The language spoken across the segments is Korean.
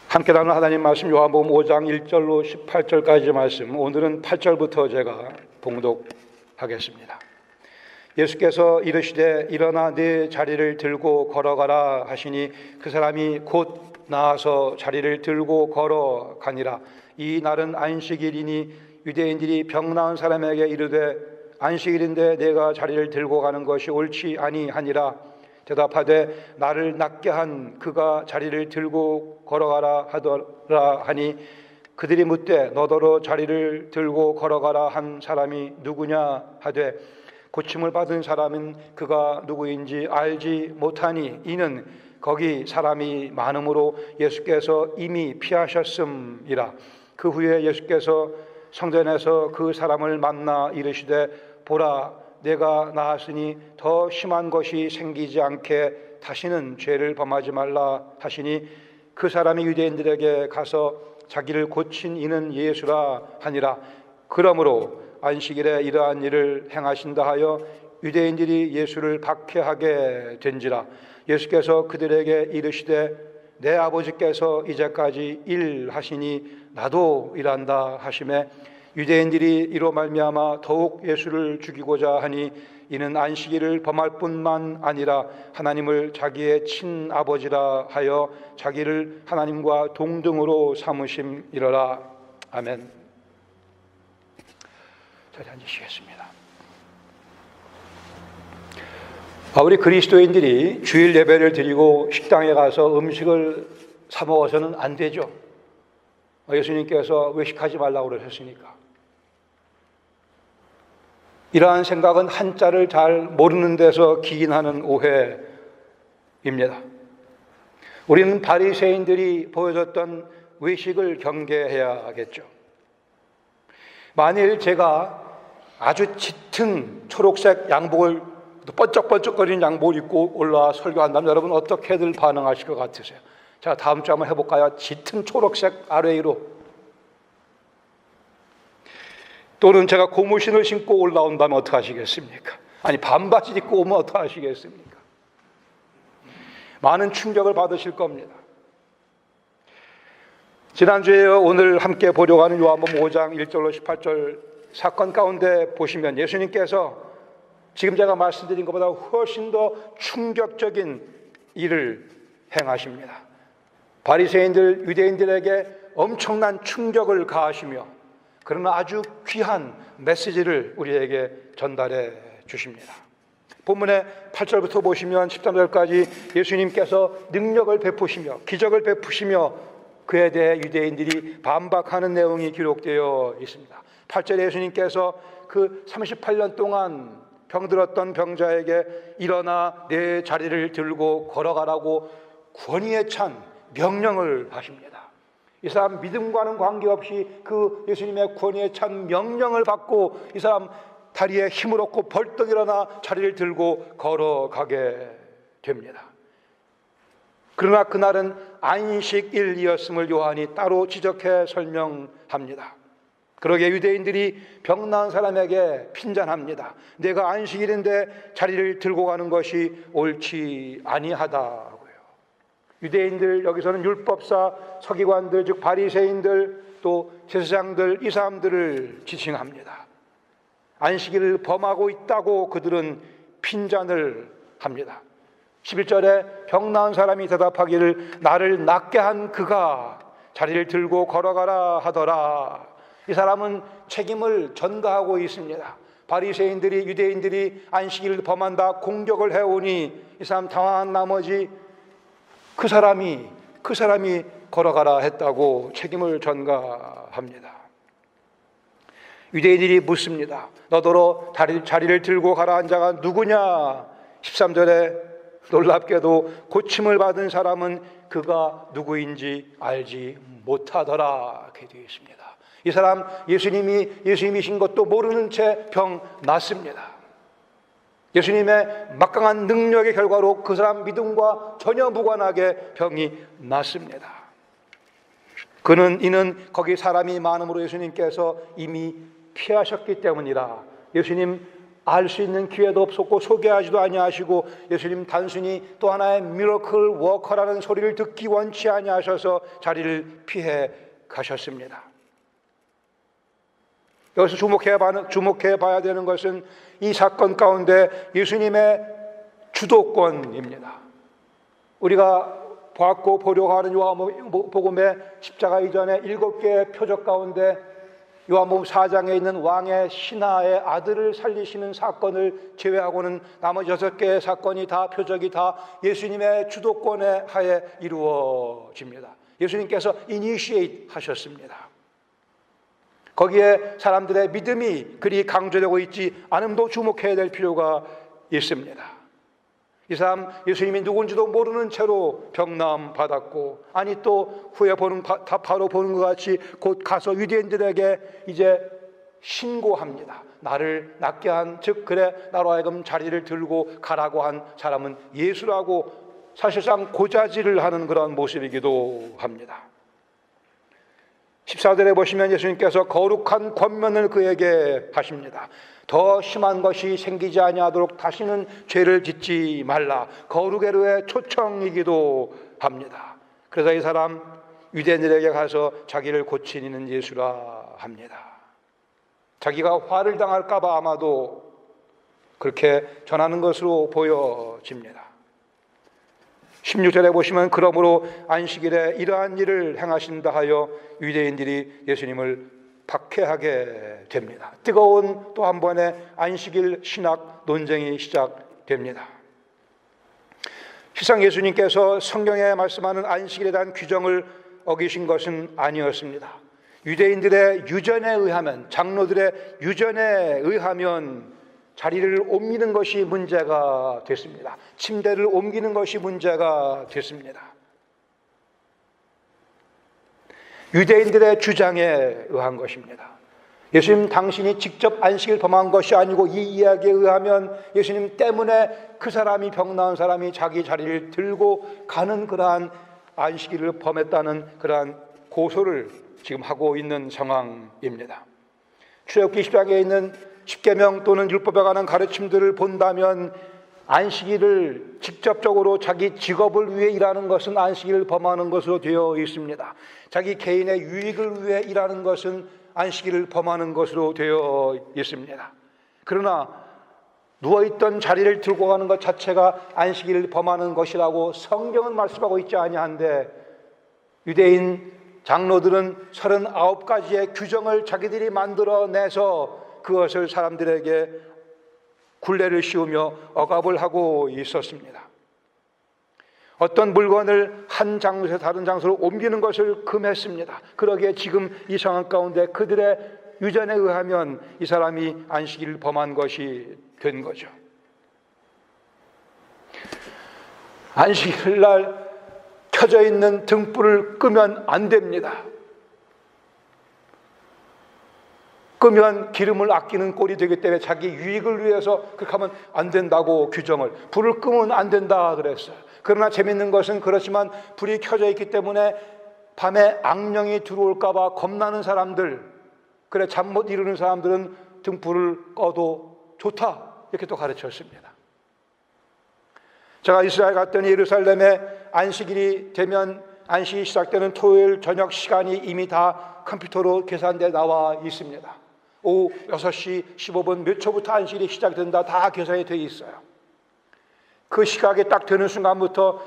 함께 나누는 하나님 말씀 요한복음 5장 1절로 18절까지 말씀, 오늘은 8절부터 제가 봉독하겠습니다. 예수께서 이르시되 일어나 네 자리를 들고 걸어가라 하시니 그 사람이 곧 나아서 자리를 들고 걸어가니라. 이 날은 안식일이니 유대인들이 병 나은 사람에게 이르되 안식일인데 내가 자리를 들고 가는 것이 옳지 아니하니라. 대답하되 나를 낫게 한 그가 자리를 들고 걸어가라 하더라 하니 그들이 묻되 너더러 자리를 들고 걸어가라 한 사람이 누구냐 하되 고침을 받은 사람은 그가 누구인지 알지 못하니 이는 거기 사람이 많음으로 예수께서 이미 피하셨음이라. 그 후에 예수께서 성전에서 그 사람을 만나 이르시되 보라 내가 나았으니 더 심한 것이 생기지 않게 다시는 죄를 범하지 말라 하시니 그 사람이 유대인들에게 가서 자기를 고친 이는 예수라 하니라. 그러므로 안식일에 이러한 일을 행하신다 하여 유대인들이 예수를 박해하게 된지라. 예수께서 그들에게 이르시되 내 아버지께서 이제까지 일하시니 나도 일한다 하시매 유대인들이 이로 말미암아 더욱 예수를 죽이고자 하니 이는 안식일을 범할 뿐만 아니라 하나님을 자기의 친아버지라 하여 자기를 하나님과 동등으로 삼으심이로라. 아멘. 자리 앉으시겠습니다. 우리 그리스도인들이 주일 예배를 드리고 식당에 가서 음식을 사 먹어서는 안 되죠. 예수님께서 외식하지 말라고 그러셨으니까. 이러한 생각은 한자를 잘 모르는 데서 기인하는 오해입니다. 우리는 바리새인들이 보여줬던 외식을 경계해야겠죠. 만일 제가 아주 짙은 초록색 양복을 번쩍번쩍거리는 양복을 입고 올라와 설교한다면 여러분 어떻게들 반응하실 것 같으세요? 자, 다음 주 한번 해볼까요? 짙은 초록색 아래위로. 또는 제가 고무신을 신고 올라온다면 어떡하시겠습니까? 아니 반바지 입고 오면 어떡하시겠습니까? 많은 충격을 받으실 겁니다. 지난주에 오늘 함께 보려고 하는 요한복음 5장 1절로 18절 사건 가운데 보시면 예수님께서 지금 제가 말씀드린 것보다 훨씬 더 충격적인 일을 행하십니다. 바리새인들, 유대인들에게 엄청난 충격을 가하시며 그러나 아주 귀한 메시지를 우리에게 전달해 주십니다. 본문의 8절부터 보시면 13절까지 예수님께서 능력을 베푸시며 기적을 베푸시며 그에 대해 유대인들이 반박하는 내용이 기록되어 있습니다. 8절에 예수님께서 그 38년 동안 병들었던 병자에게 일어나 내 자리를 들고 걸어가라고 권위에 찬 명령을 하십니다. 이 사람 믿음과는 관계없이 그 예수님의 권위에 찬 명령을 받고 이 사람 다리에 힘을 얻고 벌떡 일어나 자리를 들고 걸어가게 됩니다. 그러나 그날은 안식일이었음을 요한이 따로 지적해 설명합니다. 그러기에 유대인들이 병 나은 사람에게 핀잔합니다. 내가 안식일인데 자리를 들고 가는 것이 옳지 아니하다고요. 유대인들, 여기서는 율법사, 서기관들, 즉 바리새인들, 또 제사장들, 이 사람들을 지칭합니다. 안식일을 범하고 있다고 그들은 핀잔을 합니다. 11절에 병 나은 사람이 대답하기를 나를 낫게 한 그가 자리를 들고 걸어가라 하더라. 이 사람은 책임을 전가하고 있습니다. 바리새인들이, 유대인들이 안식일을 범한다 공격을 해오니 이 사람 당황한 나머지 그 사람이 걸어가라 했다고 책임을 전가합니다. 유대인들이 묻습니다. 너더러 자리를 들고 가라 한 자가 누구냐? 13절에 놀랍게도 고침을 받은 사람은 그가 누구인지 알지 못하더라 이렇게 되어 있습니다. 이 사람 예수님이 예수님이신 것도 모르는 채 병 났습니다. 예수님의 막강한 능력의 결과로 그 사람 믿음과 전혀 무관하게 병이 났습니다. 이는 거기 사람이 많음으로 예수님께서 이미 피하셨기 때문이라. 예수님 알 수 있는 기회도 없었고 소개하지도 아니하시고 예수님 단순히 또 하나의 미러클 워커라는 소리를 듣기 원치 아니하셔서 자리를 피해 가셨습니다. 여기서 주목해 봐야 되는 것은 이 사건 가운데 예수님의 주도권입니다. 우리가 보았고 보려고 하는 요한복음의 십자가 이전에 7개의 표적 가운데 요한복음 4장에 있는 왕의 신하의 아들을 살리시는 사건을 제외하고는 나머지 6개의 사건이 다 표적이 다 예수님의 주도권에 하에 이루어집니다. 예수님께서 이니시에이트 하셨습니다. 거기에 사람들의 믿음이 그리 강조되고 있지 않음도 주목해야 될 필요가 있습니다. 이 사람 예수님이 누군지도 모르는 채로 병나음 받았고, 아니 또 후에 바로 보는 것 같이 곧 가서 유대인들에게 이제 신고합니다. 나를 낫게 한, 즉 그래 나로 하여금 자리를 들고 가라고 한 사람은 예수라고 사실상 고자질을 하는 그런 모습이기도 합니다. 14절에 보시면 예수님께서 거룩한 권면을 그에게 하십니다. 더 심한 것이 생기지 아니하도록 다시는 죄를 짓지 말라. 거룩의 초청이기도 합니다. 그래서 이 사람 유대인들에게 가서 자기를 고치는 예수라 합니다. 자기가 화를 당할까 봐 아마도 그렇게 전하는 것으로 보여집니다. 16절에 보시면 그러므로 안식일에 이러한 일을 행하신다 하여 유대인들이 예수님을 박해하게 됩니다. 뜨거운 또 한 번의 안식일 신학 논쟁이 시작됩니다. 실상 예수님께서 성경에 말씀하는 안식일에 대한 규정을 어기신 것은 아니었습니다. 유대인들의 유전에 의하면, 장로들의 유전에 의하면 자리를 옮기는 것이 문제가 됐습니다. 침대를 옮기는 것이 문제가 됐습니다. 유대인들의 주장에 의한 것입니다. 예수님 당신이 직접 안식일 범한 것이 아니고 이 이야기에 의하면 예수님 때문에 그 사람이 병 나은 사람이 자기 자리를 들고 가는 그러한 안식일을 범했다는 그러한 고소를 지금 하고 있는 상황입니다. 출애굽기 10장에 있는 십계명 또는 율법에 관한 가르침들을 본다면 안식일을 직접적으로 자기 직업을 위해 일하는 것은 안식일을 범하는 것으로 되어 있습니다. 자기 개인의 유익을 위해 일하는 것은 안식일을 범하는 것으로 되어 있습니다. 그러나 누워있던 자리를 들고 가는 것 자체가 안식일을 범하는 것이라고 성경은 말씀하고 있지 아니한데 유대인 장로들은 39가지의 규정을 자기들이 만들어내서 그것을 사람들에게 굴레를 씌우며 억압을 하고 있었습니다. 어떤 물건을 한 장소에서 다른 장소로 옮기는 것을 금했습니다. 그러기에 지금 이 상황 가운데 그들의 유전에 의하면 이 사람이 안식일을 범한 것이 된 거죠. 안식일 날 켜져 있는 등불을 끄면 안 됩니다. 끄면 기름을 아끼는 꼴이 되기 때문에 자기 유익을 위해서 그렇게 하면 안 된다고 규정을, 불을 끄면 안 된다 그랬어요. 그러나 재밌는 것은 그렇지만 불이 켜져 있기 때문에 밤에 악령이 들어올까 봐 겁나는 사람들, 그래 잠 못 이루는 사람들은 등불을 꺼도 좋다 이렇게 또 가르쳤습니다. 제가 이스라엘 갔더니 예루살렘에 안식일이 되면 안식이 시작되는 토요일 저녁 시간이 이미 다 컴퓨터로 계산돼 나와 있습니다. 오후 6시 15분 몇 초부터 안식일이 시작된다 다 계산이 되어 있어요. 그 시각이 딱 되는 순간부터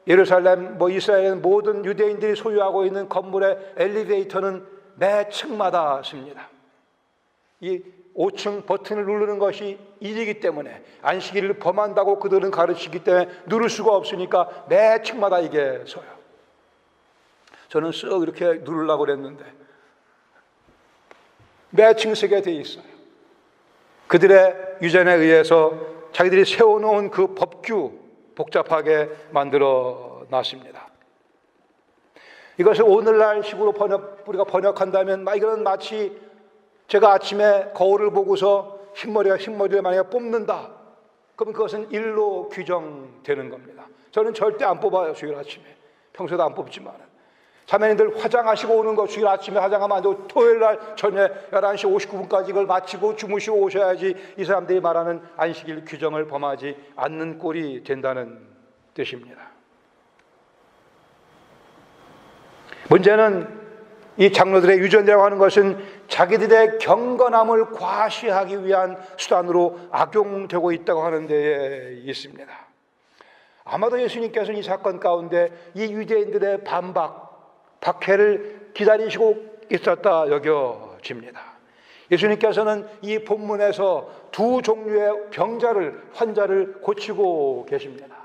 예루살렘 이스라엘 모든 유대인들이 소유하고 있는 건물의 엘리베이터는 매 층마다 씁니다. 이 5층 버튼을 누르는 것이 일이기 때문에 안식일을 범한다고 그들은 가르치기 때문에 누를 수가 없으니까 매 층마다 이게 서요. 저는 쓱 이렇게 누르려고 그랬는데 매층 쓰게 돼 있어요. 그들의 유전에 의해서 자기들이 세워놓은 그 법규 복잡하게 만들어 놨습니다. 이것을 오늘날 식으로 우리가 번역한다면 이건 마치 제가 아침에 거울을 보고서 흰머리를 만약에 뽑는다. 그럼 그것은 일로 규정되는 겁니다. 저는 절대 안 뽑아요. 주일 아침에. 평소에도 안 뽑지만. 자매님들 화장하시고 오는 거, 주일 아침에 화장하면 안 되고 토요일 날 저녁 11시 59분까지 이걸 마치고 주무시고 오셔야지 이 사람들이 말하는 안식일 규정을 범하지 않는 꼴이 된다는 뜻입니다. 문제는 이 장로들의 유전이라고 하는 것은 자기들의 경건함을 과시하기 위한 수단으로 악용되고 있다고 하는 데에 있습니다. 아마도 예수님께서는 이 사건 가운데 이 유대인들의 박해를 기다리시고 있었다 여겨집니다. 예수님께서는 이 본문에서 두 종류의 환자를 고치고 계십니다.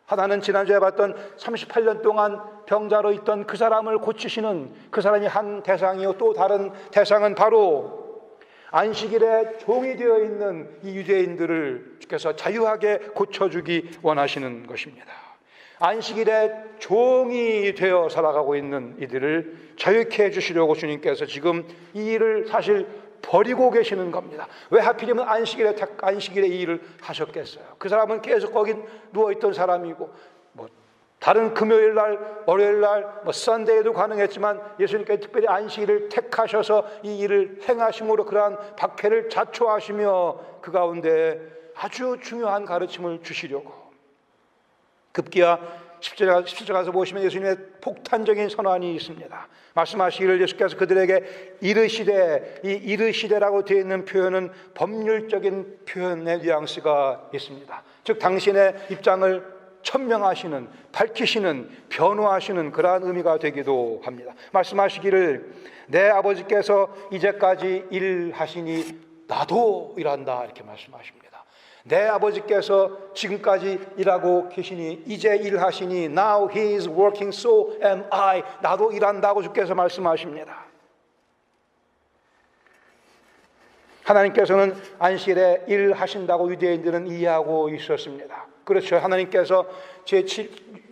하나는 지난주에 봤던 38년 동안 병자로 있던 그 사람을 고치시는 그 사람이 한 대상이요, 또 다른 대상은 바로 안식일에 종이 되어 있는 이 유대인들을 주께서 자유하게 고쳐주기 원하시는 것입니다. 안식일에 종이 되어 살아가고 있는 이들을 자유케 해주시려고 주님께서 지금 이 일을 사실 버리고 계시는 겁니다. 왜 하필이면 안식일에 이 일을 하셨겠어요? 그 사람은 계속 거기 누워있던 사람이고, 다른 금요일 날, 월요일 날, 썬데이도 가능했지만 예수님께서 특별히 안식일을 택하셔서 이 일을 행하심으로 그러한 박해를 자초하시며 그 가운데 아주 중요한 가르침을 주시려고. 급기야 17절 가서 보시면 예수님의 폭탄적인 선언이 있습니다. 말씀하시기를 예수께서 그들에게 이르시되, 이 이르시되라고 되어 있는 표현은 법률적인 표현의 뉘앙스가 있습니다. 즉 당신의 입장을 천명하시는, 밝히시는, 변호하시는 그러한 의미가 되기도 합니다. 말씀하시기를 내 아버지께서 이제까지 일하시니 나도 일한다, 이렇게 말씀하십니다. 내 아버지께서 지금까지 일하고 계시니, 이제 일하시니, now he is working, so am I. 나도 일한다고 주께서 말씀하십니다. 하나님께서는 안식일에 일하신다고 유대인들은 이해하고 있었습니다. 그렇죠. 하나님께서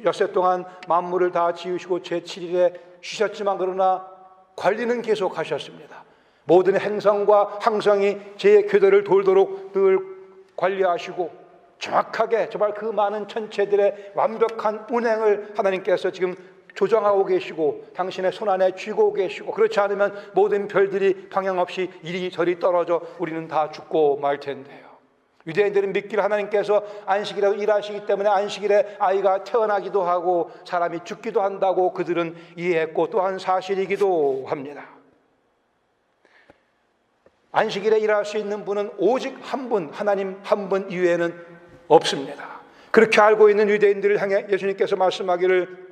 엿새 동안 만물을 다 지으시고 제7일에 쉬셨지만 그러나 관리는 계속 하셨습니다. 모든 행성과 항성이 제 궤도를 돌도록 늘 관리하시고 정확하게 정말 그 많은 천체들의 완벽한 운행을 하나님께서 지금 조정하고 계시고 당신의 손안에 쥐고 계시고, 그렇지 않으면 모든 별들이 방향 없이 이리저리 떨어져 우리는 다 죽고 말 텐데요. 유대인들은 믿기를 하나님께서 안식일에 일하시기 때문에 안식일에 아이가 태어나기도 하고 사람이 죽기도 한다고 그들은 이해했고 또한 사실이기도 합니다. 안식일에 일할 수 있는 분은 오직 한 분, 하나님 한 분 이외에는 없습니다. 그렇게 알고 있는 유대인들을 향해 예수님께서 말씀하기를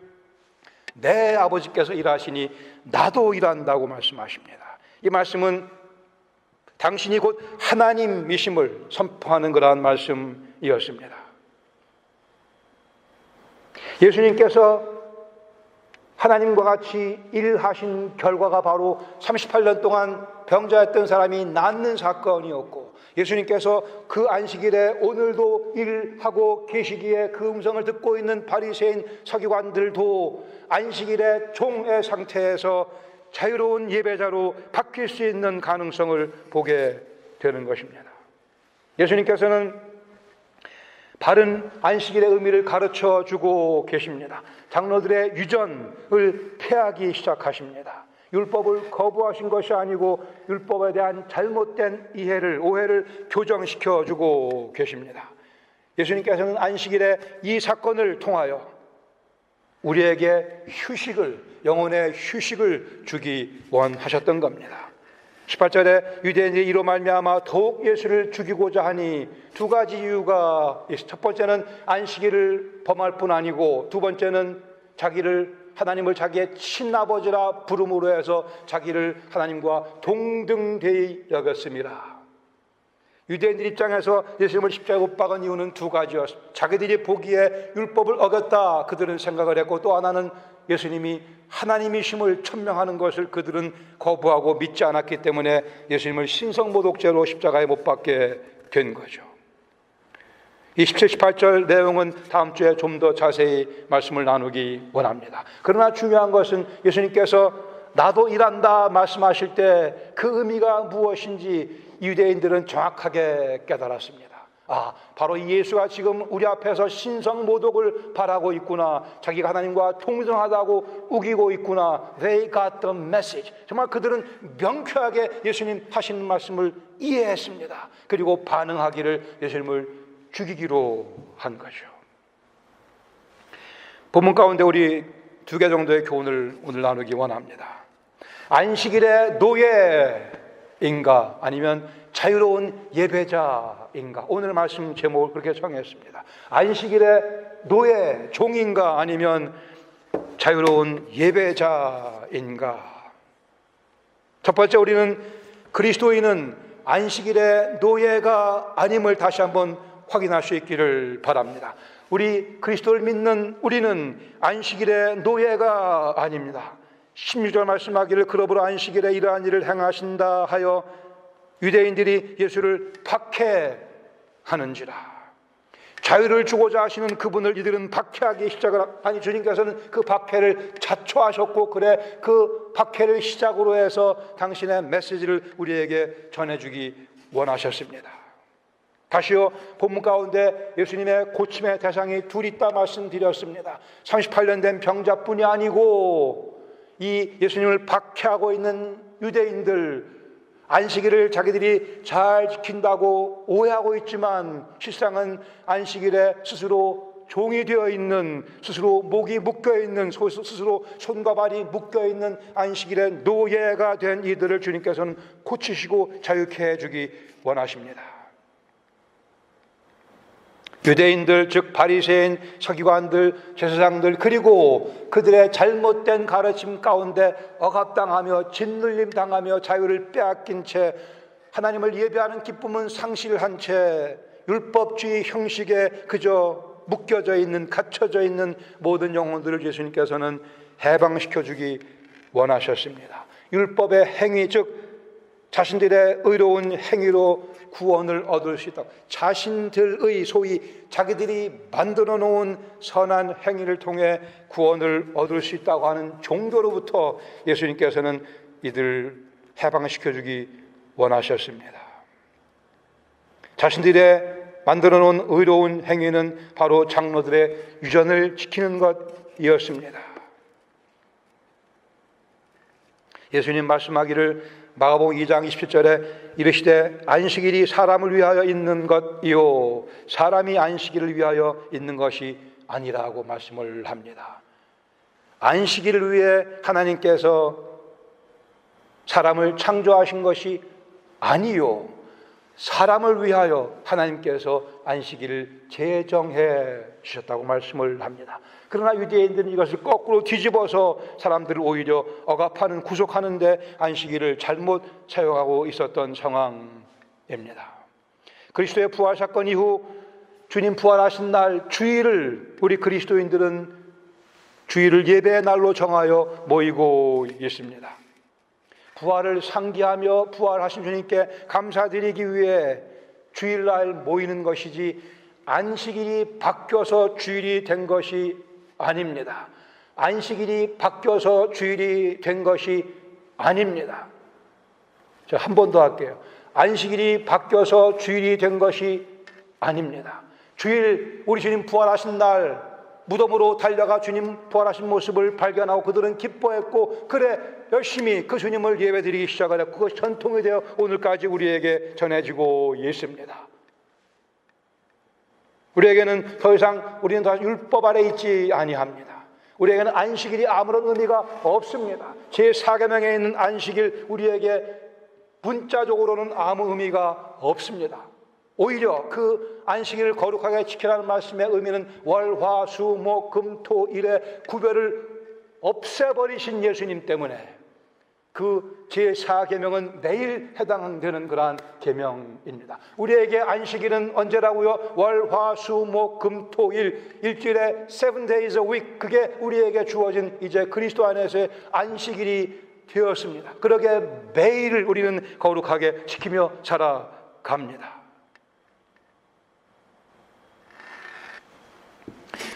내 아버지께서 일하시니 나도 일한다고 말씀하십니다. 이 말씀은 당신이 곧 하나님이심을 선포하는 그러한 말씀이었습니다. 예수님께서 하나님과 같이 일하신 결과가 바로 38년 동안 병자였던 사람이 낫는 사건이었고, 예수님께서 그 안식일에 오늘도 일하고 계시기에 그 음성을 듣고 있는 바리새인 서기관들도 안식일의 종의 상태에서 자유로운 예배자로 바뀔 수 있는 가능성을 보게 되는 것입니다. 예수님께서는 바른 안식일의 의미를 가르쳐 주고 계십니다. 장로들의 유전을 폐하기 시작하십니다. 율법을 거부하신 것이 아니고 율법에 대한 잘못된 이해를, 오해를 교정시켜 주고 계십니다. 예수님께서는 안식일에 이 사건을 통하여 우리에게 휴식을, 영혼의 휴식을 주기 원하셨던 겁니다. 18절에 유대인들이 이로 말미암아 더욱 예수를 죽이고자 하니 두 가지 이유가 있습니다. 첫 번째는 안식일을 범할 뿐 아니고, 두 번째는 하나님을 자기의 친아버지라 부름으로 해서 자기를 하나님과 동등되이 여겼습니다. 유대인들 입장에서 예수님을 십자가에 못 박은 이유는 두 가지였습니다. 자기들이 보기에 율법을 어겼다 그들은 생각을 했고, 또 하나는 예수님이 하나님이심을 천명하는 것을 그들은 거부하고 믿지 않았기 때문에 예수님을 신성모독죄로 십자가에 못 박게 된 거죠. 이 17, 18절 내용은 다음 주에 좀 더 자세히 말씀을 나누기 원합니다. 그러나 중요한 것은 예수님께서 나도 일한다 말씀하실 때 그 의미가 무엇인지 유대인들은 정확하게 깨달았습니다. 바로 이 예수가 지금 우리 앞에서 신성모독을 바라고 있구나. 자기가 하나님과 동등하다고 우기고 있구나. They got the message. 정말 그들은 명쾌하게 예수님 하시는 말씀을 이해했습니다. 그리고 반응하기를 예수님을 죽이기로 한 거죠. 본문 가운데 우리 2개 정도의 교훈을 오늘 나누기 원합니다. 안식일의 노예인가 아니면 자유로운 예배자인가. 오늘 말씀 제목을 그렇게 정했습니다. 안식일의 노예, 종인가 아니면 자유로운 예배자인가. 첫 번째, 우리는 그리스도인은 안식일의 노예가 아님을 다시 한번 확인할 수 있기를 바랍니다. 우리 그리스도를 믿는 우리는 안식일의 노예가 아닙니다. 16절 말씀하기를 그러므로 안식일에 이러한 일을 행하신다 하여 유대인들이 예수를 박해하는지라. 자유를 주고자 하시는 그분을 이들은 박해하기 시작을 하니 주님께서는 그 박해를 자초하셨고, 그래 그 박해를 시작으로 해서 당신의 메시지를 우리에게 전해주기 원하셨습니다. 다시요, 본문 가운데 예수님의 고침의 대상이 둘 있다 말씀드렸습니다. 38년 된 병자뿐이 아니고 이 예수님을 박해하고 있는 유대인들, 안식일을 자기들이 잘 지킨다고 오해하고 있지만 실상은 안식일에 스스로 종이 되어 있는, 스스로 목이 묶여 있는, 스스로 손과 발이 묶여 있는 안식일의 노예가 된 이들을 주님께서는 고치시고 자유케 해주기 원하십니다. 유대인들, 즉 바리새인, 서기관들, 제사장들, 그리고 그들의 잘못된 가르침 가운데 억압당하며 짓눌림 당하며 자유를 빼앗긴 채 하나님을 예배하는 기쁨은 상실한 채 율법주의 형식에 그저 묶여져 있는, 갇혀져 있는 모든 영혼들을 예수님께서는 해방시켜주기 원하셨습니다. 율법의 행위, 즉 자신들의 의로운 행위로 구원을 얻을 수 있다. 자신들의 소위 자기들이 만들어 놓은 선한 행위를 통해 구원을 얻을 수 있다고 하는 종교로부터 예수님께서는 이들을 해방시켜주기 원하셨습니다. 자신들의 만들어 놓은 의로운 행위는 바로 장로들의 유전을 지키는 것이었습니다. 예수님 말씀하기를 마가복음 2장 27절에 이르시되 안식일이 사람을 위하여 있는 것이요 사람이 안식일을 위하여 있는 것이 아니라고 말씀을 합니다. 안식일을 위해 하나님께서 사람을 창조하신 것이 아니요 사람을 위하여 하나님께서 안식일을 제정해 주셨다고 말씀을 합니다. 그러나 유대인들은 이것을 거꾸로 뒤집어서 사람들을 오히려 억압하는, 구속하는 데 안식일을 잘못 사용하고 있었던 상황입니다. 그리스도의 부활 사건 이후 주님 부활하신 날 주일을 우리 그리스도인들은 주일을 예배의 날로 정하여 모이고 있습니다. 부활을 상기하며 부활하신 주님께 감사드리기 위해 주일날 모이는 것이지 안식일이 바뀌어서 주일이 된 것이 아닙니다. 안식일이 바뀌어서 주일이 된 것이 아닙니다. 제가 한 번 더 할게요. 안식일이 바뀌어서 주일이 된 것이 아닙니다. 주일, 우리 주님 부활하신 날 무덤으로 달려가 주님 부활하신 모습을 발견하고 그들은 기뻐했고, 그래 열심히 그 주님을 예배드리기 시작을 했고, 그것이 전통이 되어 오늘까지 우리에게 전해지고 있습니다. 우리에게는 더 이상 우리는 더 율법 아래 있지 아니합니다. 우리에게는 안식일이 아무런 의미가 없습니다. 제4계명에 있는 안식일, 우리에게 문자적으로는 아무 의미가 없습니다. 오히려 그 안식일을 거룩하게 지키라는 말씀의 의미는 월, 화, 수, 목, 금, 토, 일의 구별을 없애버리신 예수님 때문에 그 제4계명은 매일 해당되는 그러한 계명입니다. 우리에게 안식일은 언제라고요? 월, 화, 수, 목, 금, 토, 일, 일주일에 7 days a week, 그게 우리에게 주어진 이제 그리스도 안에서의 안식일이 되었습니다. 그러게 매일 우리는 거룩하게 지키며 살아갑니다.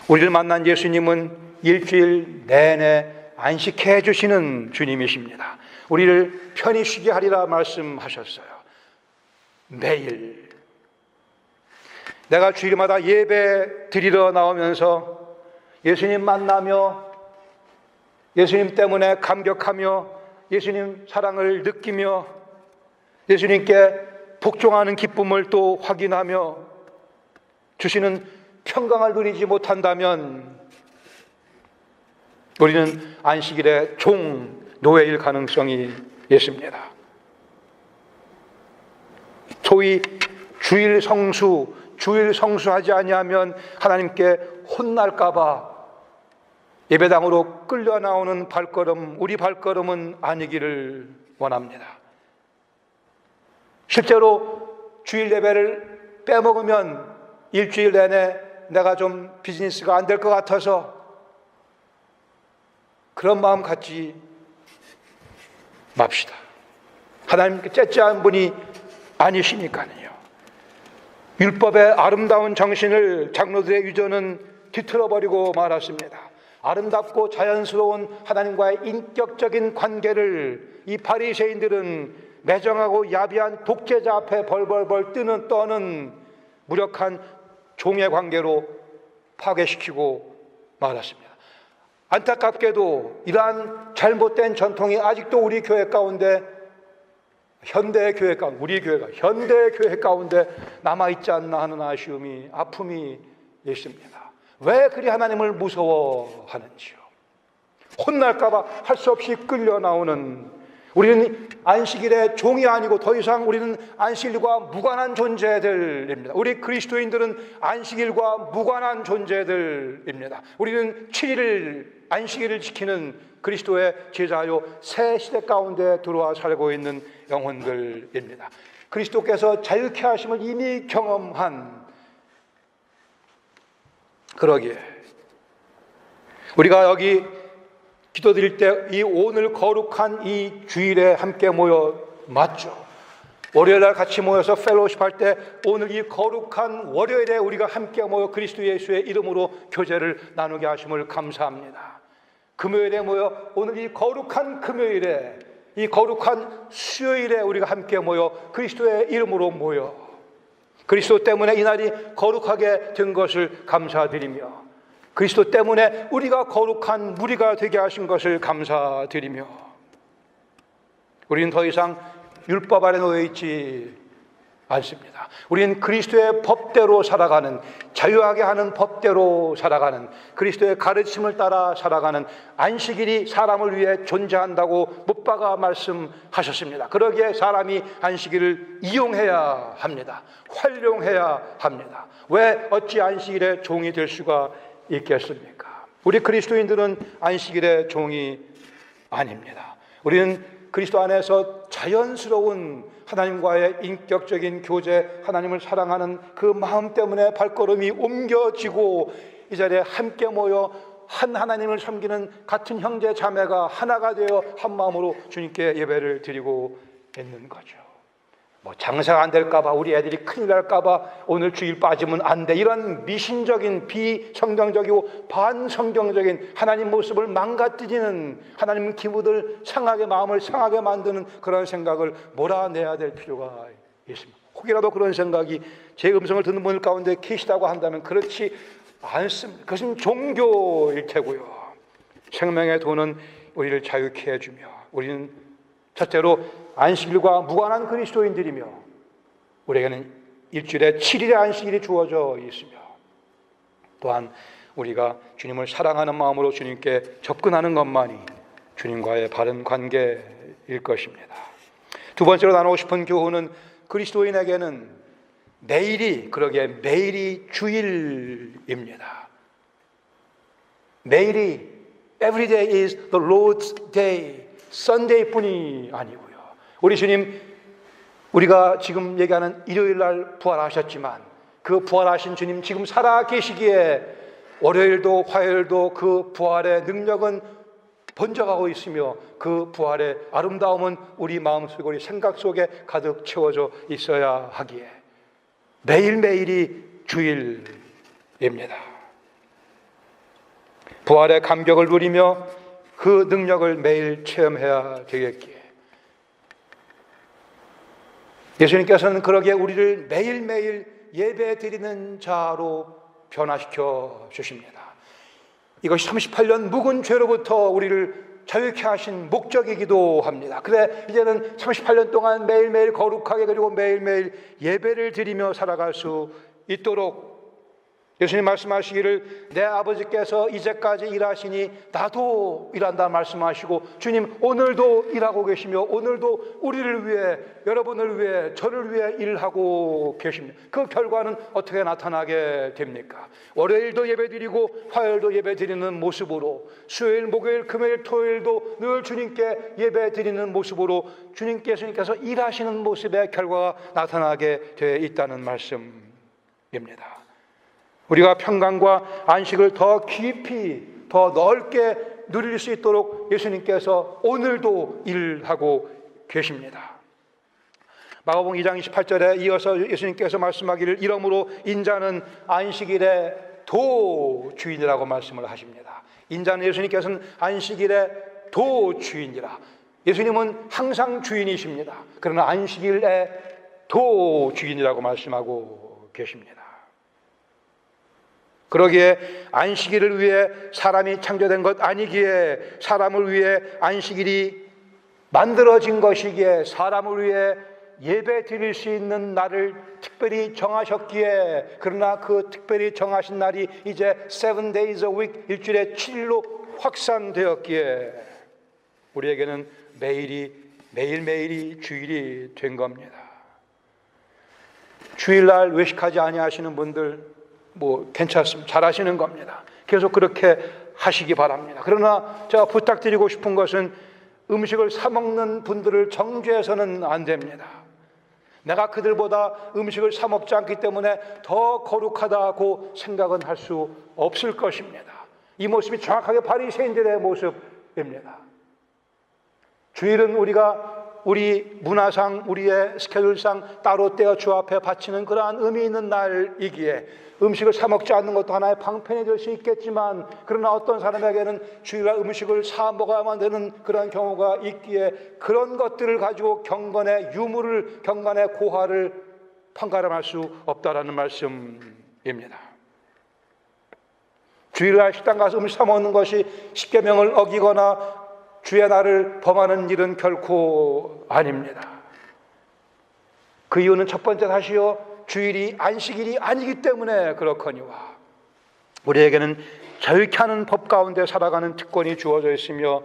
우리를 만난 예수님은 일주일 내내 안식해 주시는 주님이십니다. 우리를 편히 쉬게 하리라 말씀하셨어요. 매일. 내가 주일마다 예배 드리러 나오면서 예수님 만나며 예수님 때문에 감격하며 예수님 사랑을 느끼며 예수님께 복종하는 기쁨을 또 확인하며 주시는 평강을 누리지 못한다면 우리는 안식일의 노예일 가능성이 있습니다. 소위 주일 성수하지 아니하면 하나님께 혼날까 봐 예배당으로 끌려 나오는 우리 발걸음은 아니기를 원합니다. 실제로 주일 예배를 빼먹으면 일주일 내내 내가 좀 비즈니스가 안 될 것 같아서 그런 마음 갖지 맙시다. 하나님께 째째한 분이 아니시니까요. 율법의 아름다운 정신을 장로들의 유저는 뒤틀어버리고 말았습니다. 아름답고 자연스러운 하나님과의 인격적인 관계를 이 바리새인들은 매정하고 야비한 독재자 앞에 벌벌벌 떠는 무력한 종의 관계로 파괴시키고 말았습니다. 안타깝게도 이러한 잘못된 전통이 아직도 우리 교회 가운데 현대 교회 가운데 남아있지 않나 하는 아픔이 있습니다. 왜 그리 하나님을 무서워하는지요? 혼날까봐 할 수 없이 끌려 나오는 우리는 안식일의 종이 아니고 더 이상 우리는 안식일과 무관한 존재들입니다. 우리 그리스도인들은 안식일과 무관한 존재들입니다. 우리는 7일 안식일을 지키는 그리스도의 제자요 새 시대 가운데 들어와 살고 있는 영혼들입니다. 그리스도께서 자유케 하심을 이미 경험한 그러기에 우리가 여기 기도드릴 때 이 오늘 거룩한 이 주일에 함께 모여 맞죠? 월요일날 같이 모여서 펠로우십 할 때 오늘 이 거룩한 월요일에 우리가 함께 모여 그리스도 예수의 이름으로 교제를 나누게 하심을 감사합니다. 금요일에 모여 오늘 이 거룩한 금요일에 이 거룩한 수요일에 우리가 함께 모여 그리스도의 이름으로 모여 그리스도 때문에 이 날이 거룩하게 된 것을 감사드리며 그리스도 때문에 우리가 거룩한 무리가 되게 하신 것을 감사드리며 우리는 더 이상 율법 아래 놓여 있지 않습니다. 우리는 그리스도의 법대로 살아가는 자유하게 하는 법대로 살아가는 그리스도의 가르침을 따라 살아가는 안식일이 사람을 위해 존재한다고 못 박아 말씀하셨습니다. 그러기에 사람이 안식일을 이용해야 합니다. 활용해야 합니다. 왜 어찌 안식일의 종이 될 수가 있겠습니까? 우리 그리스도인들은 안식일의 종이 아닙니다. 우리는 그리스도 안에서 자연스러운 하나님과의 인격적인 교제, 하나님을 사랑하는 그 마음 때문에 발걸음이 옮겨지고 이 자리에 함께 모여 한 하나님을 섬기는 같은 형제 자매가 하나가 되어 한 마음으로 주님께 예배를 드리고 있는 거죠. 장사가 안 될까봐 우리 애들이 큰일 날까봐 오늘 주일 빠지면 안 돼, 이런 미신적인 비성경적이고 반성경적인 하나님 모습을 망가뜨리는 하나님 기부들 상하게 마음을 상하게 만드는 그런 생각을 몰아내야 될 필요가 있습니다. 혹이라도 그런 생각이 제 음성을 듣는 분들 가운데 계시다고 한다면 그렇지 않습니다. 그것은 종교일 테고요. 생명의 도는 우리를 자유케 해주며 우리는 첫째로 안식일과 무관한 그리스도인들이며 우리에게는 일주일에 7일의 안식일이 주어져 있으며 또한 우리가 주님을 사랑하는 마음으로 주님께 접근하는 것만이 주님과의 바른 관계일 것입니다. 두 번째로 나누고 싶은 교훈은 그리스도인에게는 매일이 주일입니다. 매일이 Every day is the Lord's day. Sunday뿐이 아니고요. 우리 주님, 우리가 지금 얘기하는 일요일 날 부활하셨지만 그 부활하신 주님 지금 살아 계시기에 월요일도 화요일도 그 부활의 능력은 번져가고 있으며 그 부활의 아름다움은 우리 마음속에 우리 생각 속에 가득 채워져 있어야 하기에 매일매일이 주일입니다. 부활의 감격을 누리며 그 능력을 매일 체험해야 되겠기에 예수님께서는 그러기에 우리를 매일매일 예배 드리는 자로 변화시켜 주십니다. 이것이 38년 묵은 죄로부터 우리를 자유케 하신 목적이기도 합니다. 그래, 이제는 38년 동안 매일매일 거룩하게 그리고 매일매일 예배를 드리며 살아갈 수 있도록 예수님 말씀하시기를 내 아버지께서 이제까지 일하시니 나도 일한다 말씀하시고, 주님 오늘도 일하고 계시며 오늘도 우리를 위해, 여러분을 위해, 저를 위해 일하고 계십니다. 그 결과는 어떻게 나타나게 됩니까? 월요일도 예배드리고 화요일도 예배드리는 모습으로, 수요일, 목요일, 금요일, 토요일도 늘 주님께 예배드리는 모습으로 주님께서 일하시는 모습의 결과가 나타나게 되어 있다는 말씀입니다. 우리가 평강과 안식을 더 깊이, 더 넓게 누릴 수 있도록 예수님께서 오늘도 일하고 계십니다. 마가복음 2장 28절에 이어서 예수님께서 말씀하기를 이러므로 인자는 안식일의 도주인이라고 말씀을 하십니다. 인자는, 예수님께서는 안식일의 도주인이라. 예수님은 항상 주인이십니다. 그러나 안식일의 도주인이라고 말씀하고 계십니다. 그러기에 안식일을 위해 사람이 창조된 것 아니기에, 사람을 위해 안식일이 만들어진 것이기에, 사람을 위해 예배 드릴 수 있는 날을 특별히 정하셨기에, 그러나 그 특별히 정하신 날이 이제 7 days a week, 일주일에 7일로 확산되었기에 우리에게는 매일매일이 주일이 된 겁니다. 주일날 외식하지 아니하시는 분들 괜찮습니다. 잘하시는 겁니다. 계속 그렇게 하시기 바랍니다. 그러나 제가 부탁드리고 싶은 것은 음식을 사 먹는 분들을 정죄해서는 안 됩니다. 내가 그들보다 음식을 사 먹지 않기 때문에 더 거룩하다고 생각은 할 수 없을 것입니다. 이 모습이 정확하게 바리새인들의 모습입니다. 주일은 우리 문화상, 우리의 스케줄상 따로 떼어 주 앞에 바치는 그러한 의미 있는 날이기에 음식을 사 먹지 않는 것도 하나의 방편이 될 수 있겠지만, 그러나 어떤 사람에게는 주일날 음식을 사 먹어야만 되는 그런 경우가 있기에 그런 것들을 가지고 경건의 유무를, 경건의 고하를 판가름할 수 없다라는 말씀입니다. 주일날 식당 가서 음식 사 먹는 것이 십계명을 어기거나 주의 날을 범하는 일은 결코 아닙니다. 그 이유는 첫 번째, 다시요, 주일이 안식일이 아니기 때문에 그렇거니와 우리에게는 자유케 하는 법 가운데 살아가는 특권이 주어져 있으며,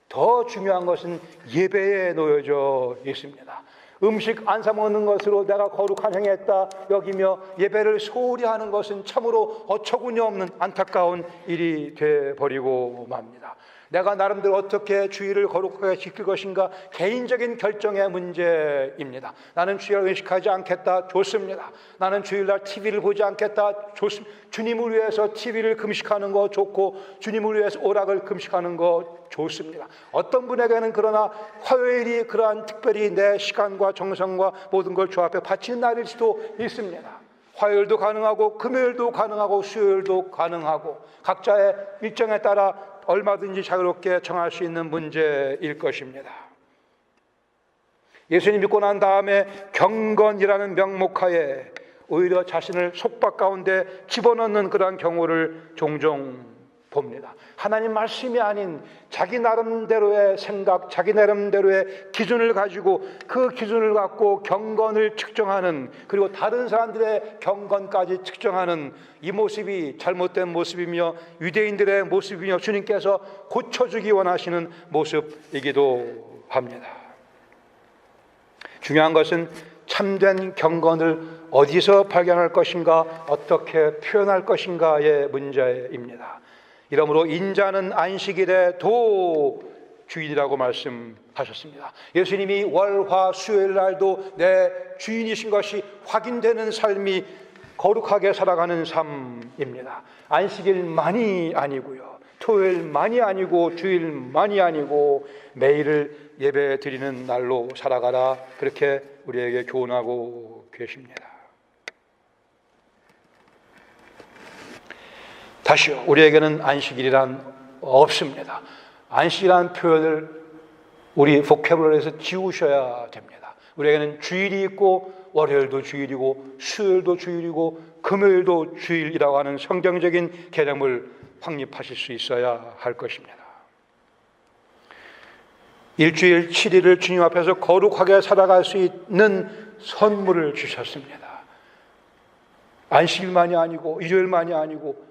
더 중요한 것은 예배에 놓여져 있습니다. 음식 안 사 먹는 것으로 내가 거룩한 행했다 여기며 예배를 소홀히 하는 것은 참으로 어처구니 없는 안타까운 일이 되어버리고 맙니다. 내가 나름대로 어떻게 주일을 거룩하게 지킬 것인가, 개인적인 결정의 문제입니다. 나는 주일을 의식하지 않겠다, 좋습니다. 나는 주일날 TV를 보지 않겠다, 좋습니다. 주님을 위해서 TV를 금식하는 거 좋고, 주님을 위해서 오락을 금식하는 거 좋습니다. 어떤 분에게는 그러나 화요일이 그러한 특별히 내 시간과 정성과 모든 걸 주 앞에 바치는 날일 수도 있습니다. 화요일도 가능하고 금요일도 가능하고 수요일도 가능하고, 각자의 일정에 따라 얼마든지 자유롭게 정할 수 있는 문제일 것입니다. 예수님 믿고 난 다음에 경건이라는 명목하에 오히려 자신을 속박 가운데 집어넣는 그러한 경우를 종종 봅니다. 하나님 말씀이 아닌 자기 나름대로의 생각, 자기 나름대로의 기준을 가지고 그 기준을 갖고 경건을 측정하는, 그리고 다른 사람들의 경건까지 측정하는 이 모습이 잘못된 모습이며 유대인들의 모습이며 주님께서 고쳐주기 원하시는 모습이기도 합니다. 중요한 것은 참된 경건을 어디서 발견할 것인가, 어떻게 표현할 것인가의 문제입니다. 이러므로 인자는 안식일의 도주인이라고 말씀하셨습니다. 예수님이 월, 화, 수요일 날도 내 주인이신 것이 확인되는 삶이 거룩하게 살아가는 삶입니다. 안식일만이 아니고요, 토요일만이 아니고, 주일만이 아니고 매일을 예배 드리는 날로 살아가라, 그렇게 우리에게 교훈하고 계십니다. 다시요, 우리에게는 안식일이란 없습니다. 안식이라는 표현을 우리 보캐블러리에서 지우셔야 됩니다. 우리에게는 주일이 있고 월요일도 주일이고 수요일도 주일이고 금요일도 주일이라고 하는 성경적인 개념을 확립하실 수 있어야 할 것입니다. 일주일 7일을 주님 앞에서 거룩하게 살아갈 수 있는 선물을 주셨습니다. 안식일만이 아니고 일요일만이 아니고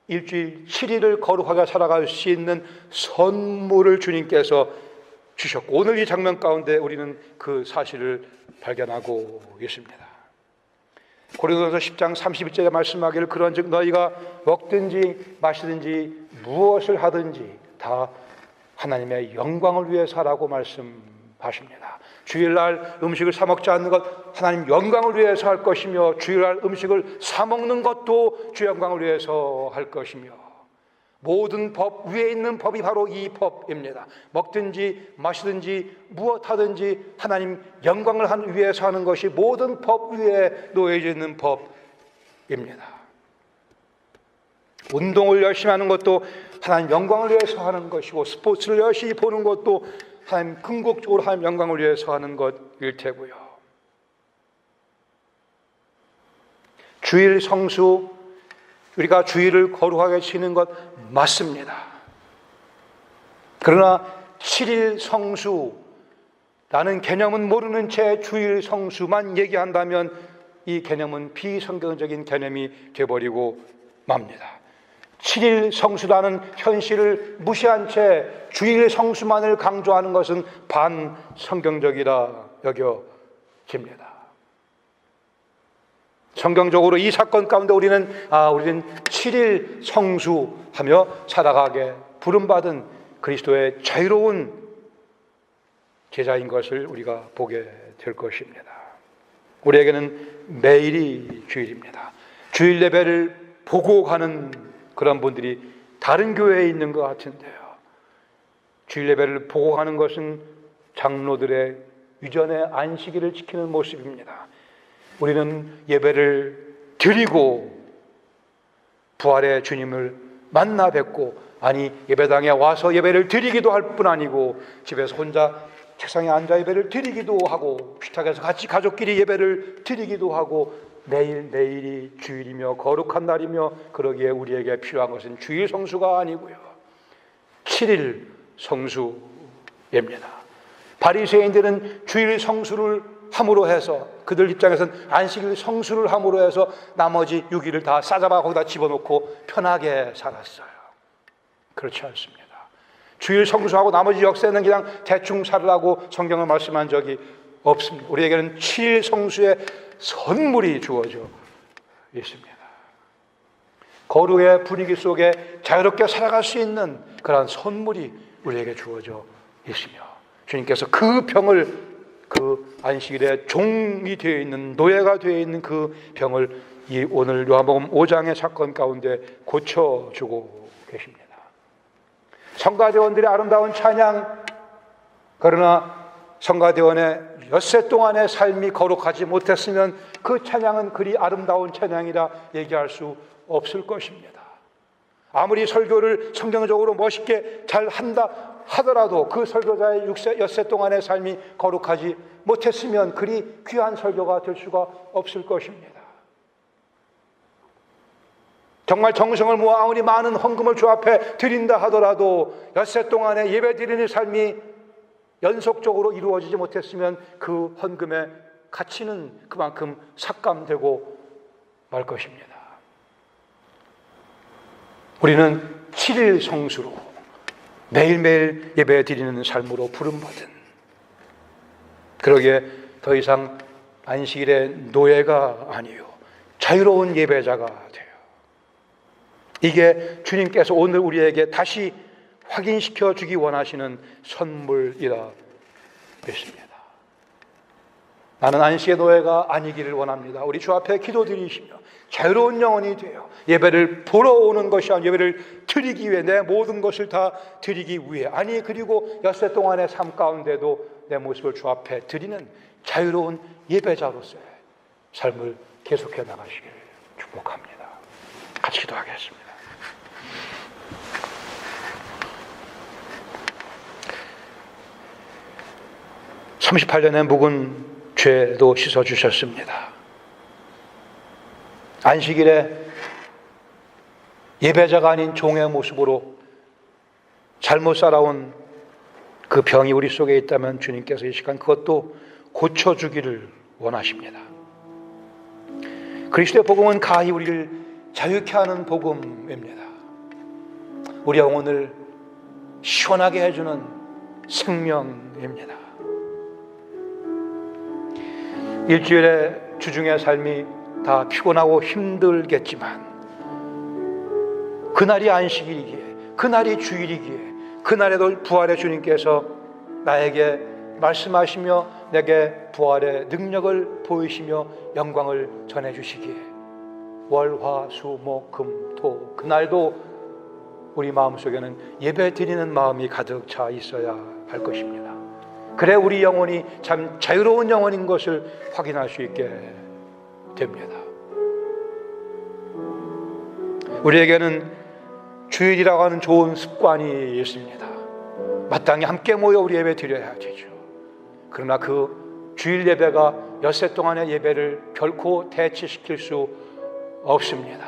일주일 7일을 거룩하게 살아갈 수 있는 선물을 주님께서 주셨고, 오늘 이 장면 가운데 우리는 그 사실을 발견하고 있습니다. 고린도전서 10장 31절에 말씀하기를 그런즉 너희가 먹든지 마시든지 무엇을 하든지 다 하나님의 영광을 위해서 하라고 말씀하십니다. 주일날 음식을 사 먹지 않는 것 하나님 영광을 위해서 할 것이며, 주일날 음식을 사 먹는 것도 주 영광을 위해서 할 것이며, 모든 법 위에 있는 법이 바로 이 법입니다. 먹든지 마시든지 무엇하든지 하나님 영광을 위해서 하는 것이 모든 법 위에 놓여져 있는 법입니다. 운동을 열심히 하는 것도 하나님 영광을 위해서 하는 것이고, 스포츠를 열심히 보는 것도 하나님 궁극적으로 하나님 영광을 위해서 하는 것일 테고요. 주일 성수, 우리가 주일을 거룩하게 지키는 것 맞습니다. 그러나 7일 성수라는 개념은 모르는 채 주일 성수만 얘기한다면 이 개념은 비성경적인 개념이 되어버리고 맙니다. 7일 성수라는 현실을 무시한 채 주일 성수만을 강조하는 것은 반성경적이라 여겨집니다. 성경적으로 이 사건 가운데 우리는 7일 성수하며 살아가게 부름받은 그리스도의 자유로운 제자인 것을 우리가 보게 될 것입니다. 우리에게는 매일이 주일입니다. 주일 예배를 보고 가는 그런 분들이 다른 교회에 있는 것 같은데요, 주일 예배를 보고 가는 것은 장로들의 유전의 안식일을 지키는 모습입니다. 우리는 예배를 드리고 부활의 주님을 만나 뵙고, 아니 예배당에 와서 예배를 드리기도 할 뿐 아니고 집에서 혼자 책상에 앉아 예배를 드리기도 하고, 식탁에서 같이 가족끼리 예배를 드리기도 하고, 매일매일이 주일이며 거룩한 날이며, 그러기에 우리에게 필요한 것은 주일 성수가 아니고요 7일 성수입니다. 바리새인들은 주일 성수를 함으로 해서, 그들 입장에서는 안식일 성수를 함으로 해서 나머지 6일을 다 싸잡아 거기다 집어넣고 편하게 살았어요. 그렇지 않습니다. 주일 성수하고 나머지 역사는 그냥 대충 살라고 성경을 말씀한 적이 없습니다. 우리에게는 7일 성수의 선물이 주어져 있습니다. 거룩의 분위기 속에 자유롭게 살아갈 수 있는 그러한 선물이 우리에게 주어져 있으며, 주님께서 그 병을, 그 안식일에 종이 되어 있는, 노예가 되어 있는 그 병을 이 오늘 요한복음 5장의 사건 가운데 고쳐주고 계십니다. 성가대원들의 아름다운 찬양, 그러나 성가대원의 엿새 동안의 삶이 거룩하지 못했으면 그 찬양은 그리 아름다운 찬양이라 얘기할 수 없을 것입니다. 아무리 설교를 성경적으로 멋있게 잘 한다 하더라도 그 설교자의 엿새 동안의 삶이 거룩하지 못했으면 그리 귀한 설교가 될 수가 없을 것입니다. 정말 정성을 모아 아무리 많은 헌금을 주 앞에 드린다 하더라도 엿새 동안의 예배 드리는 삶이 연속적으로 이루어지지 못했으면 그 헌금의 가치는 그만큼 삭감되고 말 것입니다. 우리는 7일 성수로 매일매일 예배 드리는 삶으로 부름받은, 그러기에 더 이상 안식일의 노예가 아니요 자유로운 예배자가 돼요. 이게 주님께서 오늘 우리에게 다시 확인시켜 주기 원하시는 선물이라 믿습니다. 나는 안식의 노예가 아니기를 원합니다. 우리 주 앞에 기도드리시며 자유로운 영혼이 되어 예배를 보러 오는 것이 아니라 예배를 드리기 위해, 내 모든 것을 다 드리기 위해, 아니 그리고 엿새 동안의 삶 가운데도 내 모습을 주 앞에 드리는 자유로운 예배자로서의 삶을 계속해 나가시길 축복합니다. 같이 기도하겠습니다. 38년의 묵은 죄도 씻어주셨습니다. 안식일에 예배자가 아닌 종의 모습으로 잘못 살아온 그 병이 우리 속에 있다면 주님께서 이 시간 그것도 고쳐주기를 원하십니다. 그리스도의 복음은 가히 우리를 자유케 하는 복음입니다. 우리 영혼을 시원하게 해주는 생명입니다. 일주일의 주중의 삶이 다 피곤하고 힘들겠지만 그날이 안식일이기에, 그날이 주일이기에, 그날에도 부활의 주님께서 나에게 말씀하시며 내게 부활의 능력을 보이시며 영광을 전해주시기에 월, 화, 수, 목, 금, 토 그날도 우리 마음속에는 예배 드리는 마음이 가득 차 있어야 할 것입니다. 그래 우리 영혼이 참 자유로운 영혼인 것을 확인할 수 있게 됩니다. 우리에게는 주일이라고 하는 좋은 습관이 있습니다. 마땅히 함께 모여 우리 예배 드려야 되죠. 그러나 그 주일 예배가 엿새 동안의 예배를 결코 대체시킬 수 없습니다.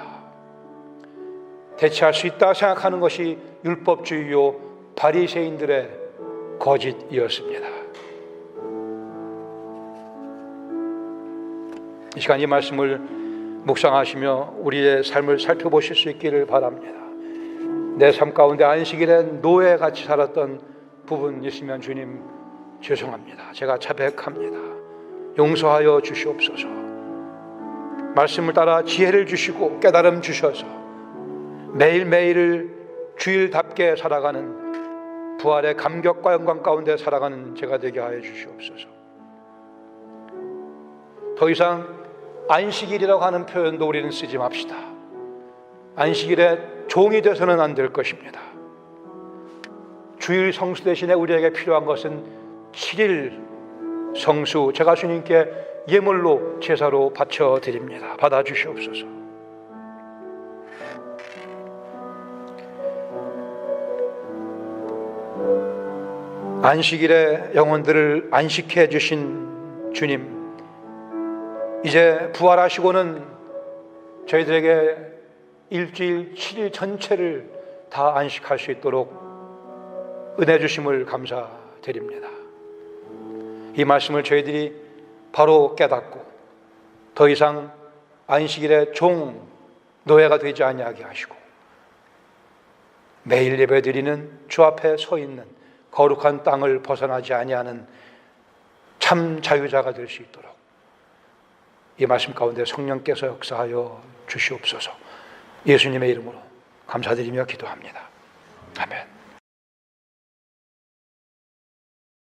대체할 수 있다 생각하는 것이 율법주의요 바리새인들의 거짓이었습니다. 이 시간 이 말씀을 묵상하시며 우리의 삶을 살펴보실 수 있기를 바랍니다. 내 삶 가운데 안식일엔 노예같이 살았던 부분 있으면 주님 죄송합니다. 제가 자백합니다. 용서하여 주시옵소서. 말씀을 따라 지혜를 주시고 깨달음 주셔서 매일매일을 주일답게 살아가는 부활의 감격과 영광 가운데 살아가는 제가 되게 하여 주시옵소서. 더 이상 안식일이라고 하는 표현도 우리는 쓰지 맙시다. 안식일에 종이 돼서는 안 될 것입니다. 주일 성수 대신에 우리에게 필요한 것은 7일 성수, 제가 주님께 예물로 제사로 바쳐드립니다. 받아주시옵소서. 안식일에 영혼들을 안식해 주신 주님, 이제 부활하시고는 저희들에게 일주일 7일 전체를 다 안식할 수 있도록 은혜 주심을 감사드립니다. 이 말씀을 저희들이 바로 깨닫고 더 이상 안식일의 종 노예가 되지 아니하게 하시고 매일 예배드리는 주 앞에 서 있는 거룩한 땅을 벗어나지 아니하는 참 자유자가 될 수 있도록 이 말씀 가운데 성령께서 역사하여 주시옵소서. 예수님의 이름으로 감사드리며 기도합니다. 아멘.